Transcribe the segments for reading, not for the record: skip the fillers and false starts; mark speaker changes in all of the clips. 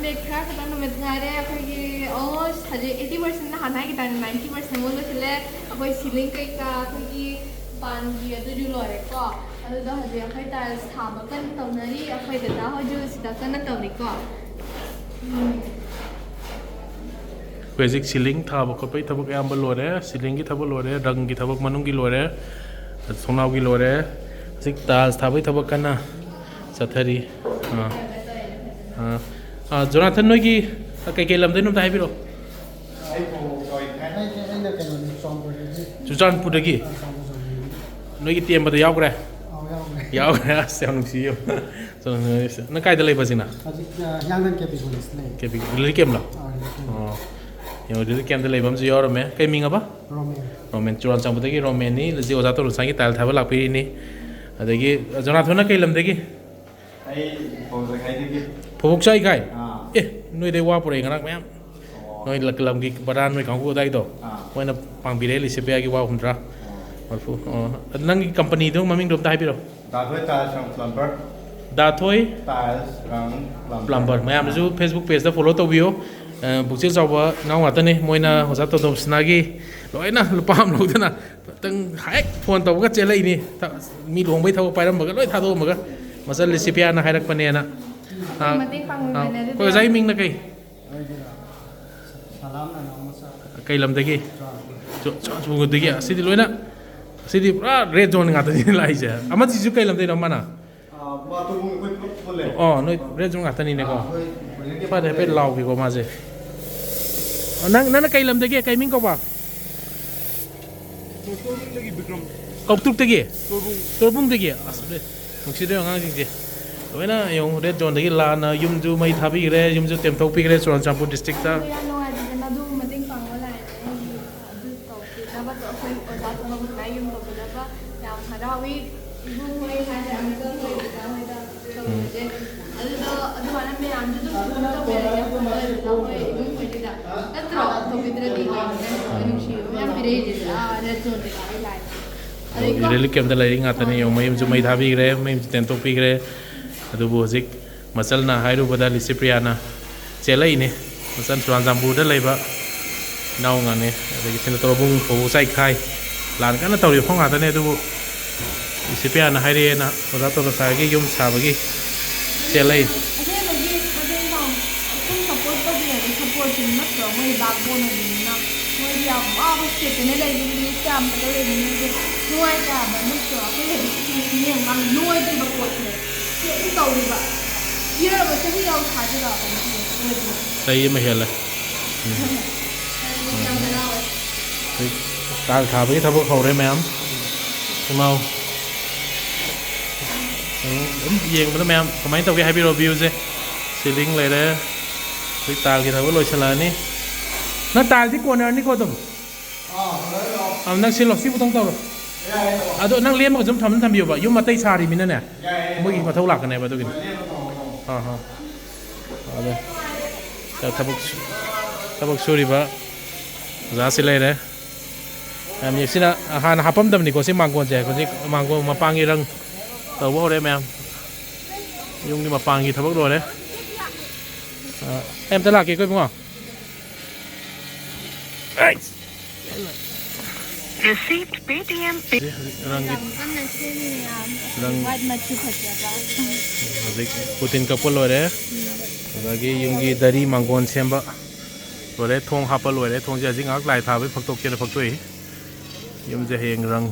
Speaker 1: ꯅꯨꯃꯤꯠ ꯈꯔ ꯈꯛꯇꯪ ꯅꯨꯃꯤꯠ ꯉꯥꯏꯔꯦ ꯑꯩꯈꯣꯏꯒꯤ ꯑꯣꯜꯃꯣꯁ ꯍꯧꯖꯤꯛ 80% ꯍꯥꯟꯅ ꯍꯥꯏꯈꯤꯇꯥꯔꯦ 90% ꯃꯨꯛ ꯂꯣꯏꯁꯤꯜꯂꯦ ꯑꯩꯈꯣꯏ ꯁꯤꯂꯤꯡ ꯀꯩꯀꯥ ꯑꯩꯈꯣꯏꯒꯤ ꯄꯥꯟꯒꯤ ꯑꯗꯨꯁꯨ ꯂꯣꯏꯔꯦꯀꯣ ꯑꯗꯨꯗ ꯍꯧꯖꯤꯛ ꯑꯩꯈꯣꯏ ꯇꯥꯏꯜꯁ ꯊꯥꯕ ꯀꯟꯅ ꯇꯧꯅꯔꯤ ꯑꯩꯈꯣꯏ ꯗꯗꯥ ꯍꯣꯏꯁꯨ ꯁꯤꯗ ꯀꯟꯅ ꯇꯧꯔꯤꯀꯣ
Speaker 2: ꯍꯧꯖꯤꯛ ꯁꯤꯂꯤꯡ ꯊꯥꯕ ꯈꯣꯠꯄꯒꯤ ꯊꯕꯛ ꯑꯌꯥꯝꯕ ꯂꯣꯏꯔꯦ ꯁꯤꯂꯤꯡꯒꯤ ꯊꯕꯛ ꯂꯣꯏꯔꯦ ꯔꯪꯒꯤ ꯊꯕꯛ ꯃꯅꯨꯡꯒꯤ ꯂꯣꯏꯔꯦ ꯊꯣꯡꯅꯥꯎꯒꯤ ꯂꯣꯏꯔꯦ ꯍꯧꯖꯤꯛ ꯇꯥꯏꯜꯁ ꯊꯥꯕꯒꯤ ꯊꯕꯛ ꯀꯟꯅ ꯆꯠꯊꯔꯤ ꯖꯣꯅꯥꯊꯟ ꯅꯣꯏꯒꯤ ꯀꯩꯀꯩ ꯂꯝꯗꯩꯅꯣ ꯑꯝꯇ ꯍꯥꯏꯕꯤꯔꯛꯑꯣ ꯆꯨꯔꯆꯥꯟꯄꯨꯔꯗꯒꯤ ꯅꯣꯏꯒꯤ ꯇꯦꯝꯕꯗ ꯌꯥꯎꯈ꯭ꯔꯦ ꯌꯥꯎꯈ꯭ꯔꯦ ꯑꯁ ꯌꯥꯝ ꯅꯨꯡꯁꯤꯌꯦ ꯅꯪ ꯀꯥꯏꯗ ꯂꯩꯕꯁꯤꯅ ꯀꯦꯄꯤ ꯔꯤꯂꯤ ꯀꯦꯝꯂꯣ ꯑꯣ ꯔꯤꯂꯤ ꯀꯦꯝꯗ ꯂꯩꯕ ꯑꯃꯁꯨ ꯌꯥꯎꯔꯝꯃꯦ ꯀꯩ ꯃꯤꯡꯉꯕ ꯔꯣꯃꯦꯟ ꯆꯨꯔꯥꯆꯥꯟꯄꯨꯔꯗꯒꯤ ꯔꯣꯃꯦꯟꯅꯤ ꯂꯖꯤ ꯑꯣꯖꯥ ꯇꯣꯂꯣꯝꯁꯥꯒꯤ ꯇꯥꯏꯜ ꯊꯥꯕ ꯂꯥꯛꯄꯤꯔꯤꯅꯤ ꯑꯗꯒꯤ ꯖꯣꯅꯥꯊꯟꯅ ꯀꯩ ꯂꯝꯗꯒꯤ ꯐꯣꯕꯣꯛꯆꯥꯏ ꯈꯥꯏ ꯑꯦ ꯅꯣꯏꯗꯩ ꯋꯥ ꯄꯨꯔꯛꯏ ꯉꯔꯥꯡ ꯃꯌꯥꯝ ꯅꯣꯏ ꯂꯝꯒꯤ ꯕꯔꯥ ꯅꯣꯏ ꯀꯥꯡꯕꯨ ꯑꯗꯥꯏꯗꯣ ꯃꯣꯏꯅ ꯄꯥꯡꯕꯤꯔꯛꯑꯦ ꯂꯤꯁꯤꯄꯤꯌꯥꯒꯤ ꯋꯥ 100 ꯃꯔꯐꯨ ꯅꯪꯒꯤ ꯀꯝꯄꯅꯤꯗꯣ ꯃꯃꯤꯡꯗꯣ ꯑꯝꯇ ꯍꯥꯏꯕꯤꯔꯣ
Speaker 3: ꯗꯥꯊꯣꯏ ꯇꯥꯏꯜꯁ ꯔꯪ ꯄ꯭ꯂꯝꯕꯔ
Speaker 2: ꯗꯥꯊꯣꯏ
Speaker 3: ꯇꯥꯏꯜꯁ ꯔꯪ
Speaker 2: ꯄ꯭ꯂꯝꯕꯔ ꯃꯌꯥꯝꯅꯁꯨ ꯐꯦꯁꯕꯨꯛ ꯄꯦꯖꯇ ꯐꯣꯂꯣ ꯇꯧꯕꯤꯌꯨ ꯄꯨꯛꯆꯦꯜ ꯆꯥꯎꯕ ꯏꯅꯥꯎ ꯉꯥꯛꯇꯅꯤ ꯃꯣꯏꯅ ꯑꯣꯖꯥ ꯇꯣꯇꯣꯝꯁꯅꯥꯒꯤ ꯂꯣꯏꯅ ꯂꯨꯄꯥ ꯑꯃ ꯂꯧꯗꯅ ꯈꯤꯇꯪ ꯍꯦꯛ ꯐꯣꯟ ꯇꯧꯕꯒ ꯆꯦꯜꯂꯛꯏꯅꯤ ꯃꯤ ꯂꯨꯍꯣꯡꯕꯩ ꯊꯕꯛ ꯄꯥꯏꯔꯝꯕꯒ ꯂꯣꯏ ꯊꯥꯗꯣꯛꯑꯝꯃꯒ ꯃꯆꯜ ꯂꯤꯁꯤꯄꯤꯌꯥꯅ ꯍꯥꯏꯔꯛꯄꯅꯦꯅ ꯑꯩꯈꯣꯏ ꯑꯣꯖꯥꯒꯤ ꯃꯤꯡꯅ ꯀꯩ ꯂꯝꯗꯒꯤ ꯆꯨꯔꯆꯥꯟꯄꯨꯔꯗꯒꯤ ꯑꯁꯤꯗꯤ ꯂꯣꯏꯅ ꯑꯁꯤꯗꯤ ꯄꯨꯔꯥ ꯔꯦꯠ ꯖꯣꯟ ꯉꯥꯛꯇꯅꯤ ꯂꯥꯛꯏꯁꯦ ꯑꯃꯁꯤꯁꯨ ꯀꯩ ꯂꯝꯗꯩꯅꯣ ꯃꯥꯅ ꯑꯣ ꯅꯣꯏ ꯔꯦꯠ ꯖꯣꯟ ꯉꯥꯛꯇꯅꯤꯅꯦꯀꯣ ꯐꯔꯦ ꯍꯥꯏꯐꯦꯠ ꯂꯥꯎꯒꯦꯀꯣ ꯃꯥꯁꯦ ꯅꯪꯅ ꯀꯩ ꯂꯝꯗꯒꯤ ꯀꯩ ꯃꯤꯡ ꯀꯧꯕ ꯀꯧꯇꯨꯛꯇꯒꯤ ꯇꯣꯔꯕꯨꯡꯗꯒꯤ ꯑꯁ ꯅꯨꯡꯁꯤꯗ꯭ꯔꯦ ꯑꯉꯥꯡꯁꯤꯡꯁꯦ ꯂꯣꯏꯅ ꯌꯦꯡꯉꯨ ꯔꯦꯠ ꯖꯣꯟꯗꯒꯤ ꯂꯥꯟꯅ ꯌꯨꯝꯁꯨ ꯃꯩ ꯊꯥꯕꯤꯈ꯭ꯔꯦ ꯌꯨꯝꯁꯨ ꯇꯦꯝꯊꯣꯛꯄꯤꯈ꯭ꯔꯦ ꯆꯨꯔꯆꯥꯟꯄꯨꯔ ꯗꯤꯁꯇ꯭ꯔꯤꯛꯇ
Speaker 1: ꯌꯥꯝ ꯅꯨꯡꯉꯥꯏꯖꯗꯅ ꯑꯗꯨ ꯃꯇꯦꯡ ꯄꯥꯡꯕ ꯂꯥꯛꯑꯦ ꯑꯗꯨ ꯇꯧꯕꯤꯅꯕ ꯑꯩꯈꯣꯏ ꯑꯣꯖꯥ ꯊꯣꯛꯂꯛꯄꯗ ꯌꯨꯝ ꯇꯧꯕꯤꯅꯕ ꯌꯥꯝ ꯍꯔꯥꯎꯏ ꯏꯕꯨꯡ ꯍꯣꯏ ꯍꯥꯏꯁꯦ ꯑꯃꯨꯛꯀ ꯍꯣꯏꯗ ꯇꯧꯕꯁꯦ ꯑꯗꯨꯗꯣ ꯑꯗꯨꯃꯥꯏꯅ ꯃꯌꯥꯝꯁꯨ ꯑꯗꯨꯝ ꯇꯧꯕꯤꯔꯛꯑꯦ ꯍꯣꯏ ꯏꯕꯨꯡ ꯍꯣꯏꯗ ꯅꯠꯇ꯭ꯔꯣ ꯇꯧꯕꯤꯗ꯭ꯔꯗꯤ ꯅꯨꯡꯁꯤꯕ ꯃꯌꯥꯝ ꯄꯤꯔꯛꯏꯁꯦ ꯔꯦꯠ ꯖꯣꯟꯗꯒꯤ ꯑꯩ ꯂꯥꯛꯑꯦ
Speaker 2: ꯔꯤꯂꯤꯐ ꯀꯦꯝꯞꯇ ꯂꯩꯔꯤ ꯉꯥꯛꯇꯅꯤ ꯌꯦꯡꯉꯨ ꯃꯌꯨꯝꯁꯨ ꯃꯩ ꯊꯥꯕꯤꯈ꯭ꯔꯦ ꯃꯌꯨꯝꯁꯨ ꯇꯦꯟꯊꯣꯛꯄꯤꯈ꯭ꯔꯦ ꯑꯗꯨꯕꯨ ꯍꯧꯖꯤꯛ ꯃꯆꯜꯅ ꯍꯥꯏꯔꯨꯕꯗ ꯂꯤꯁꯤꯄ꯭ꯔꯤꯌꯥꯅ ꯆꯦꯜꯂꯛꯏꯅꯤ ꯃꯆꯜ ꯆꯨꯔꯆꯥꯟꯄꯨꯔꯗ ꯂꯩꯕ ꯏꯅꯥꯎ ꯉꯥꯅꯤ ꯑꯗꯒꯤ ꯁꯦꯅꯇꯣꯔꯕꯨꯡ ꯐꯧꯕꯣꯛꯆꯥꯏ ꯈꯥꯏ ꯂꯥꯟ ꯀꯟꯅ ꯇꯧꯔꯤꯕ ꯃꯐꯝ ꯉꯥꯛꯇꯅꯤ ꯑꯗꯨꯕꯨ ꯂꯤꯁꯤꯄ꯭ꯔꯤꯌꯥꯅ ꯍꯥꯏꯔꯛꯑꯦꯅ ꯑꯣꯖꯥ ꯇꯣꯂꯣꯝꯁꯥꯒꯤ ꯌꯨꯝ ꯁꯥꯕꯒꯤ ꯆꯦꯜꯂꯛꯏ
Speaker 1: ꯁꯞꯄꯣꯔꯠꯇꯤ ꯅꯠꯇ꯭ꯔꯣ ꯃꯣꯏ ꯕꯥꯛꯕꯣꯟ ꯑꯣꯏꯕꯅꯤꯅ ꯃꯣꯏꯗꯤ ꯌꯥꯝ ꯋꯥꯕ ꯁ꯭ꯇꯦꯠꯇꯅ ꯂꯩꯔꯤꯅꯤ ꯀꯌꯥꯝꯇ ꯂꯩꯔꯤꯅꯤ ꯅꯨꯡꯉꯥꯏꯇꯦ ꯍꯥꯏꯕ ꯅꯠꯇ꯭ꯔꯣ ꯑꯩꯈꯣꯏ ꯍꯧꯖꯤꯛ ꯌꯦꯡꯉꯀꯥꯟꯗ ꯅꯣꯏꯗ꯭ꯔꯤꯕ ꯄꯣꯠꯁꯦ ꯑꯗꯨꯝ ꯇꯧꯔꯤꯕ ꯏꯔꯕ ꯆꯍꯤ ꯌꯥꯎ ꯊꯥꯖꯤꯜꯂꯛꯑꯕ
Speaker 2: ꯆꯍꯤ ꯑꯃ ꯍꯦꯜꯂꯦ ꯇꯥꯏꯜ ꯊꯥꯕꯒꯤ ꯊꯕꯛ ꯍꯧꯔꯦ ꯃꯌꯥꯝ ꯊꯣꯡꯅꯥꯎ ꯑꯗꯨꯝ ꯌꯦꯡꯕꯗ ꯃꯌꯥꯝ ꯀꯃꯥꯏꯅ ꯇꯧꯒꯦ ꯍꯥꯏꯕꯤꯔꯣ ꯚ꯭ꯌꯨꯁꯦ ꯁꯤꯂꯤꯡ ꯂꯩꯔꯦ ꯍꯧꯖꯤꯛ ꯇꯥꯏꯜꯒꯤ ꯊꯕꯛ ꯂꯣꯏꯁꯤꯜꯂꯛꯑꯅꯤ ꯅꯪ ꯇꯥꯏꯜꯗꯤ ꯀꯣꯟꯅꯔꯅꯤꯀꯣ ꯑꯗꯨꯝ ꯅꯪ ꯁꯤꯜꯂꯣ ꯁꯤꯕꯨꯇꯪ ꯇꯧꯔꯣ ꯑꯗꯣ ꯅꯪ ꯂꯦꯝꯃꯒ ꯁꯨꯝ ꯊꯝꯕꯤꯌꯣꯕ ꯌꯨꯝ ꯑꯇꯩ ꯁꯥꯔꯤꯃꯤꯅꯅꯦ ꯃꯣꯏꯒꯤ ꯃꯊꯧ ꯂꯥꯛꯀꯅꯦꯕ ꯑꯗꯨꯒꯤꯅꯤ ꯑꯗꯣ ꯊꯕꯛ ꯁꯨꯔꯤꯕ ꯑꯣꯖꯥꯁꯤ ꯂꯩꯔꯦ ꯁꯤꯅ ꯍꯥꯟꯅ ꯍꯥꯞꯄꯝꯗꯕꯅꯤꯀꯣ ꯁꯤ ꯃꯥꯡꯒꯣꯟꯁꯦ ꯍꯧꯖꯤꯛ ꯃꯥꯡꯒꯣꯟ ꯃꯄꯥꯟꯒꯤ ꯔꯪ ꯇꯧꯕ ꯍꯧꯔꯦ ꯃꯌꯥꯝ ꯌꯨꯝꯒꯤ ꯃꯄꯥꯟꯒꯤ ꯊꯕꯛ ꯂꯣꯏꯔꯦ ꯑꯩ ꯑꯝꯇ ꯂꯥꯛꯀꯦꯀꯣ ꯏꯕꯨꯡꯉꯣ ꯍꯧꯖꯤꯛ ꯄꯨꯇꯤꯟ ꯀꯛꯄ ꯂꯣꯏꯔꯦ ꯑꯗꯒꯤ ꯌꯨꯝꯒꯤ ꯗꯔꯤ ꯃꯥꯡꯒꯣꯟ ꯁꯦꯝꯕ ꯂꯣꯏꯔꯦ ꯊꯣꯡ ꯍꯥꯞꯄ ꯂꯣꯏꯔꯦ ꯊꯣꯡꯁꯦ ꯍꯧꯖꯤꯛ ꯉꯥꯏꯍꯥꯛ ꯂꯥꯏ ꯊꯥꯕꯩ ꯐꯛꯇꯣꯛꯀꯦꯅ ꯐꯛꯇꯣꯛꯏ ꯌꯨꯝꯁꯦ ꯍꯌꯦꯡ ꯔꯪ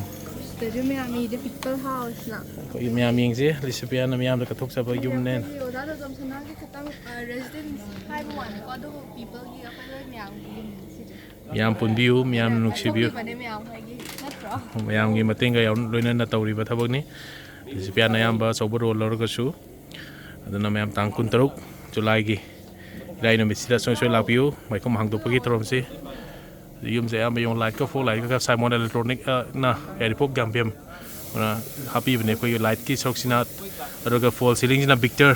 Speaker 2: ꯑꯩꯈꯣꯏ ꯃꯌꯥꯝ ꯌꯦꯡꯁꯤ ꯂꯤꯁꯤꯄꯤꯌꯥꯅ ꯃꯤꯌꯥꯝꯗ ꯀꯠꯊꯣꯛꯆꯕ ꯌꯨꯝꯅꯦꯅ
Speaker 1: ꯑꯣꯖꯥ ꯇꯣꯇꯣꯝꯁꯅꯥꯒꯤ ꯈꯛꯇꯪ ꯔꯦꯁꯤꯗꯦꯟꯁ ꯍꯥꯏꯕ ꯋꯥꯅꯤꯀꯣ ꯑꯗꯨꯕꯨ ꯄꯤꯄꯜꯒꯤ ꯑꯩꯈꯣꯏ ꯂꯣꯏ ꯃꯌꯥꯝꯒꯤ ꯌꯨꯝꯅꯤ ꯁꯤꯁꯦ
Speaker 2: ꯃꯤꯌꯥꯝ ꯄꯨꯟꯕꯤꯌꯨ ꯃꯤꯌꯥꯝꯅ ꯅꯨꯡꯁꯤꯕꯤꯌꯨ ꯃꯌꯥꯝꯒꯤ ꯃꯇꯦꯡꯒ ꯂꯣꯏꯅꯅ ꯇꯧꯔꯤꯕ ꯊꯕꯛꯅꯤ ꯂꯤꯁꯤꯄꯤꯌꯥꯅ ꯑꯌꯥꯝꯕ ꯑꯆꯧꯕ ꯔꯣꯜ ꯂꯧꯔꯒꯁꯨ ꯑꯗꯨꯅ ꯃꯌꯥꯝ ꯇꯥꯡ 23 ꯖꯨꯂꯥꯏꯒꯤ ꯏꯔꯥꯏ ꯅꯨꯃꯤꯠꯁꯤꯗ ꯁꯣꯏ ꯂꯥꯛꯄꯤꯌꯨ ꯃꯩꯈꯨꯝ ꯍꯥꯡꯗꯣꯛꯄꯒꯤ ꯊꯧꯔꯝꯁꯤ ꯌꯨꯝꯁꯦ ꯑꯌꯥꯝꯕ ꯌꯦꯡꯉꯨ ꯂꯥꯏꯠꯀ ꯐꯣꯛ ꯂꯥꯏꯠꯀ ꯁꯥꯏꯃꯣꯟ ꯑꯦꯂꯦꯛꯇ꯭ꯔꯣꯅꯤꯛꯅ ꯌꯥꯏꯔꯤꯄꯣꯛ ꯒ꯭ꯌꯥꯝꯕꯦꯝ ꯍꯥꯞꯄꯤꯕꯅꯦ ꯑꯩꯈꯣꯏꯒꯤ ꯂꯥꯏꯠꯀꯤ ꯁꯔꯨꯛꯁꯤꯅ ꯑꯗꯨꯒ ꯐꯣꯜ ꯁꯤꯂꯤꯡꯁꯤꯅ ꯕꯤꯛꯇꯔ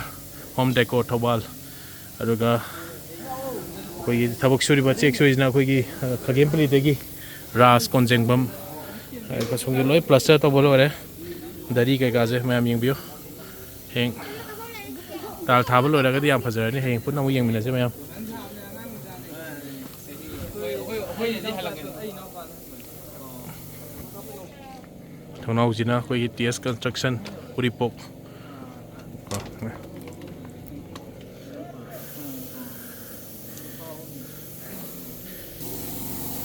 Speaker 2: ꯍꯣꯝ ꯗꯦꯀꯣꯔ ꯊꯧꯕꯥꯜ ꯑꯗꯨꯒ ꯑꯩꯈꯣꯏꯒꯤ ꯊꯕꯛ ꯁꯨꯔꯤꯕ ꯆꯦꯛ ꯁꯨꯔꯤꯁꯤꯅ ꯑꯩꯈꯣꯏꯒꯤ ꯈꯥꯒꯦꯝꯄꯜꯂꯤꯗꯒꯤ ꯔꯥꯖ ꯀꯣꯟꯖꯦꯡꯕꯝ ꯁꯣꯝꯒꯤ ꯂꯣꯏ ꯄ꯭ꯂꯁꯇꯔ ꯇꯧꯕ ꯂꯣꯏꯔꯦ ꯗꯔꯤ ꯀꯩꯀꯥꯁꯦ ꯃꯌꯥꯝ ꯌꯦꯡꯕꯤꯌꯨ ꯍꯌꯦꯡ ꯗꯥꯜ ꯊꯥꯕ ꯂꯣꯏꯔꯒꯗꯤ ꯌꯥꯝ ꯐꯖꯔꯅꯤ ꯍꯌꯦꯡ ꯄꯨꯟꯅ ꯑꯃꯨꯛ ꯌꯦꯡꯃꯤꯟꯅꯁꯦ ꯃꯌꯥꯝ ꯊꯣꯡꯅꯥꯎꯁꯤꯅ ꯑꯩꯈꯣꯏꯒꯤ TS Construction ꯎꯔꯤꯄꯣꯛ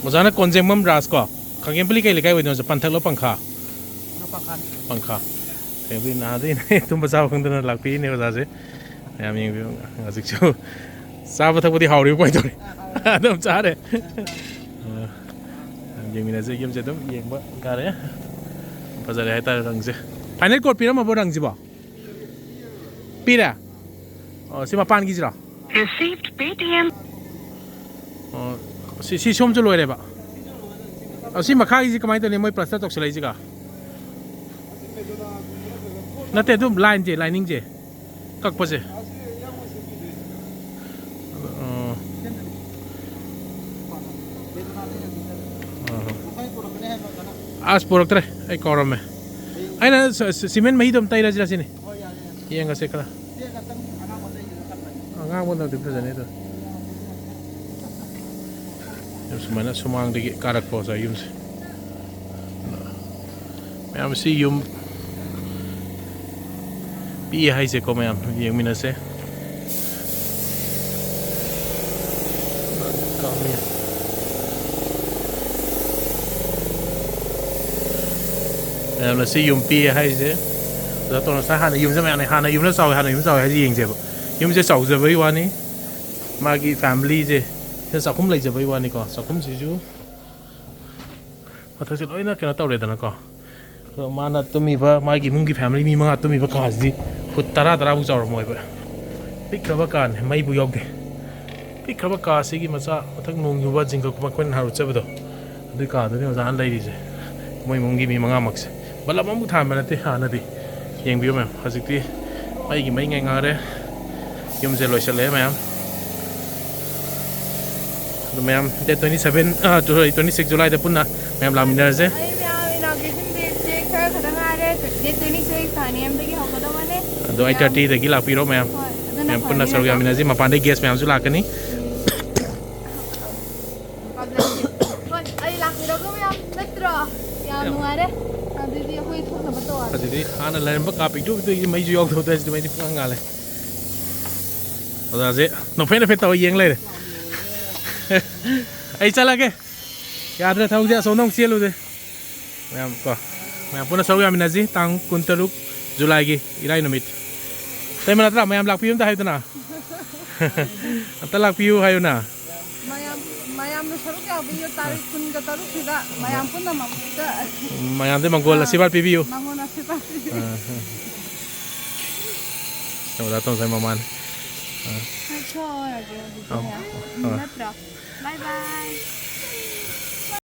Speaker 2: ꯑꯣꯖꯥꯅ ꯀꯣꯟꯖꯦꯡꯕꯝ ꯔꯥꯖ ꯀꯣ ꯈꯥꯒꯦꯝꯄꯜꯂꯤ ꯀꯩ ꯂꯩꯀꯥꯏ ꯑꯣꯏꯗꯣꯏꯅꯣ ꯄꯟꯊꯛꯂꯣ ꯄꯪꯈꯥ ꯄꯪꯈꯥ ꯈꯥꯒꯦꯝꯄꯜꯂꯤ ꯅꯍꯥꯟꯗꯩꯅꯦ ꯇꯨꯝꯕ ꯆꯥꯕ ꯈꯪꯗꯅ ꯂꯥꯛꯄꯤꯔꯤꯅꯦ ꯑꯣꯖꯥꯁꯦ ꯃꯌꯥꯝ ꯌꯦꯡꯕꯤꯌꯨ ꯍꯧꯖꯤꯛꯁꯨ ꯆꯥꯕ ꯊꯛꯄꯗꯤ ꯍꯥꯎꯔꯤꯕ ꯀꯃꯥꯏꯅ ꯇꯧꯔꯤ ꯑꯗꯨꯝ ꯆꯥꯔꯦ ꯌꯦꯡꯃꯤꯟꯅꯁꯦ ꯌꯨꯝꯁꯦ ꯑꯗꯨꯝ ꯌꯦꯡꯕ ꯌꯥꯔꯦ ꯐꯖꯔꯦ ꯍꯥꯏꯇꯥꯔꯦ ꯔꯪꯁꯦ ꯐꯥꯏꯅꯦꯜ ꯀꯣꯠ ꯄꯤꯔꯝꯃꯕꯣ ꯔꯪꯁꯤꯕꯣ ꯄꯤꯔꯦ ꯑꯣ ꯁꯤ ꯃꯄꯥꯟꯒꯤꯁꯤꯔꯣ ꯑꯣ ꯁꯤ ꯁꯣꯝꯁꯨ ꯂꯣꯏꯔꯦꯕ ꯁꯤ ꯃꯈꯥꯒꯤꯁꯤ ꯀꯃꯥꯏꯅ ꯇꯧꯅꯤ ꯃꯣꯏ ꯄ꯭ꯂꯁꯇꯔ ꯇꯧꯁꯤꯜꯂꯛꯏꯁꯤꯒ ꯅꯠꯇꯦ ꯑꯗꯨꯝ ꯂꯥꯏꯟꯁꯦ ꯂꯥꯏꯅꯤꯡꯁꯦ ꯀꯛꯄꯁꯦ ꯑꯁ ꯄꯨꯔꯛꯇ꯭ꯔꯦ ꯑꯩ ꯀꯥꯎꯔꯝꯃꯦ ꯑꯩꯅ ꯁꯤꯃꯦꯟ ꯃꯍꯤꯗꯣ ꯑꯝ ꯇꯩꯔꯁꯤꯔ ꯁꯤꯅꯤ ꯌꯦꯡꯉꯁꯦ ꯈꯔ ꯑꯉꯥꯡꯕꯅꯗꯤ ꯐꯖꯅꯤ ꯑꯗꯣ ꯁꯨꯃꯥꯏꯅ ꯁꯨꯃꯥꯡꯗꯒꯤ ꯀꯥꯔꯛꯄ ꯑꯣꯖꯥ ꯌꯨꯝꯁꯦ ꯃꯌꯥꯝ ꯁꯤ ꯌꯨꯝ ꯄꯤꯑꯦ ꯍꯥꯏꯁꯦꯀꯣ ꯃꯌꯥꯝ ꯌꯦꯡꯃꯤꯟꯅꯁꯦ ꯃꯌꯥꯝꯅ ꯁꯤ ꯌꯨꯝ ꯄꯤꯑꯦ ꯍꯥꯏꯁꯦ ꯑꯣꯖꯥ ꯇꯣꯅꯁꯥꯏ ꯍꯥꯟꯅ ꯌꯨꯝꯁꯦ ꯃꯌꯥꯝꯅ ꯍꯥꯟꯅ ꯌꯨꯝꯅ ꯆꯥꯎꯋꯦ ꯍꯥꯏꯁꯦ ꯌꯦꯡꯁꯦꯕ ꯌꯨꯝꯁꯦ ꯆꯥꯎꯖꯕꯩ ꯋꯥꯅꯤ ꯃꯥꯒꯤ ꯐꯦꯃꯤꯂꯤꯁꯦ ꯆꯥꯛꯈꯨꯝ ꯂꯩꯖꯕꯩ ꯋꯥꯅꯤꯀꯣ ꯆꯥꯛꯈꯨꯝꯁꯤꯁꯨ ꯃꯊꯛꯁꯦ ꯂꯣꯏꯅ ꯀꯩꯅꯣ ꯇꯧꯔꯦꯗꯅꯀꯣ ꯃꯥꯅ ꯇꯨꯝꯃꯤꯕ ꯃꯥꯒꯤ ꯏꯃꯨꯡꯒꯤ ꯐꯦꯃꯤꯂꯤ ꯃꯤ 5 ꯇꯨꯝꯃꯤꯕ ꯀꯥꯁꯤꯗꯤ ꯐꯨꯠ 10-10ꯐꯥꯎ ꯆꯥꯎꯔꯝꯃꯣꯏꯕ ꯄꯤꯛꯈ꯭ꯔꯕ ꯀꯥꯅꯦ ꯃꯩꯕꯨ ꯌꯥꯎꯗꯦ ꯄꯤꯛꯈ꯭ꯔꯕ ꯀꯥꯁꯤꯒꯤ ꯃꯆꯥ ꯃꯊꯛ ꯅꯣꯡ ꯌꯨꯕ ꯖꯤꯡꯒꯀꯨꯝꯕ ꯑꯩꯈꯣꯏꯅ ꯅꯍꯥꯟ ꯑꯗꯨꯏ ꯀꯥꯗꯨꯅꯤ ꯑꯣꯖꯥꯅ ꯂꯩꯔꯤꯁꯦ ꯃꯣꯏ ꯏꯃꯨꯡꯒꯤ ꯃꯤ 5ꯃꯛꯁꯦ ꯕꯂꯞ ꯑꯃꯨꯛ ꯊꯥꯟꯕ ꯅꯠꯇꯦ ꯍꯥꯟꯅꯗꯤ ꯌꯦꯡꯕꯤꯌꯨ ꯃꯌꯥꯝ ꯍꯧꯖꯤꯛꯇꯤ ꯃꯩꯒꯤ ꯃꯩ ꯉꯥꯏꯔꯦ ꯌꯨꯝꯁꯦ ꯂꯣꯏꯁꯤꯜꯂꯛꯑꯦ ꯃꯌꯥꯝ ꯑꯗꯨ ꯃꯌꯥꯝ ꯗꯦꯠ 26 ꯖꯨꯂꯥꯏꯗ ꯄꯨꯟꯅ ꯃꯌꯥꯝ ꯂꯥꯛꯃꯤꯟꯅꯔꯁꯦ
Speaker 1: inauguration date khara khada ngare date 26 thaniamdagi hawgadabane
Speaker 2: ꯑꯗꯣ 8:30 ꯂꯥꯛꯄꯤꯔꯣ ꯃꯌꯥꯝ ꯃꯌꯥꯝ ꯄꯨꯟꯅ ꯁꯔꯨꯛ ꯌꯥꯃꯤꯟꯅꯁꯤ ꯃꯄꯥꯟꯗꯩ ꯒꯦꯁ ꯃꯌꯥꯝꯁꯨ ꯂꯥꯛꯀꯅꯤ
Speaker 1: ꯑꯩ ꯂꯥꯛꯄꯤꯔꯣꯒ ꯃꯌꯥꯝ ꯅꯠꯇ꯭ꯔꯣ ꯌꯥꯝ ꯅꯨꯡꯉꯥꯏꯔꯦ ꯑꯗꯨꯗꯤ ꯑꯩꯈꯣꯏ ꯊꯣꯛꯅꯕ ꯇꯧꯔꯁꯦ
Speaker 2: ꯑꯗꯨꯗꯤ ꯍꯥꯟꯅ ꯂꯩꯔꯝꯕ ꯀꯥ ꯄꯤꯛꯇꯨꯒꯤ ꯃꯩꯁꯨ ꯌꯥꯎꯗꯕꯗ ꯁꯤꯗ ꯃꯩꯗꯤ ꯄꯨꯡꯉꯥꯟ ꯉꯥꯜꯂꯦ ꯑꯣꯖꯥꯁꯦ ꯅꯣꯐꯦꯠ ꯇꯧꯔ ꯌꯦꯡ ꯂꯩꯔꯦ ꯑꯩ ꯆꯠꯂꯒꯦ ꯌꯥꯗ꯭ꯔꯦ ꯊꯕꯛꯁꯦ ꯑꯁꯣꯝꯗ ꯑꯃꯨꯛ ꯆꯦꯜꯂꯨꯗꯦ ꯃꯌꯥꯝ ꯀꯣ ꯃꯌꯥꯝ ꯄꯨꯟꯅ ꯁꯔꯨꯛ ꯌꯥꯃꯤꯟꯅꯁꯤ ꯇꯥꯡ 26 ꯖꯨꯂꯥꯏꯒꯤ ꯏꯔꯥꯏ ꯅꯨꯃꯤꯠ ꯇꯩꯃ ꯅꯠꯇ꯭ꯔꯥ ꯃꯌꯥꯝ ꯂꯥꯛꯄꯤꯌꯨ ꯑꯝꯇ ꯍꯥꯏꯌꯨꯗꯅ ꯑꯝꯇ ꯂꯥꯛꯄꯤꯌꯨ ꯍꯥꯏꯌꯨꯅ
Speaker 1: ꯃꯌꯥꯝꯅ ꯁꯔꯨꯛ ꯌꯥꯕꯤꯌꯨ ꯇꯥꯔꯤꯛ 23ꯁꯤꯗ ꯃꯌꯥꯝ ꯄꯨꯟꯅꯃꯛꯇ
Speaker 2: ꯃꯌꯥꯝꯗꯤ ꯃꯪꯒꯣꯜ ꯑꯁꯤꯔꯕꯥꯗ ꯄꯤꯕꯤꯌꯨ
Speaker 1: ꯃꯉꯣꯟ ꯑꯁꯤꯔꯕꯥꯗ ꯄꯤꯕꯤꯌꯨ
Speaker 2: ꯑꯣꯖꯥ ꯇꯣꯟꯁꯥꯏ ꯃꯃꯥꯅꯤ
Speaker 1: ꯅꯠꯇ꯭ꯔꯣ ꯕꯥꯏ ꯕꯥꯏ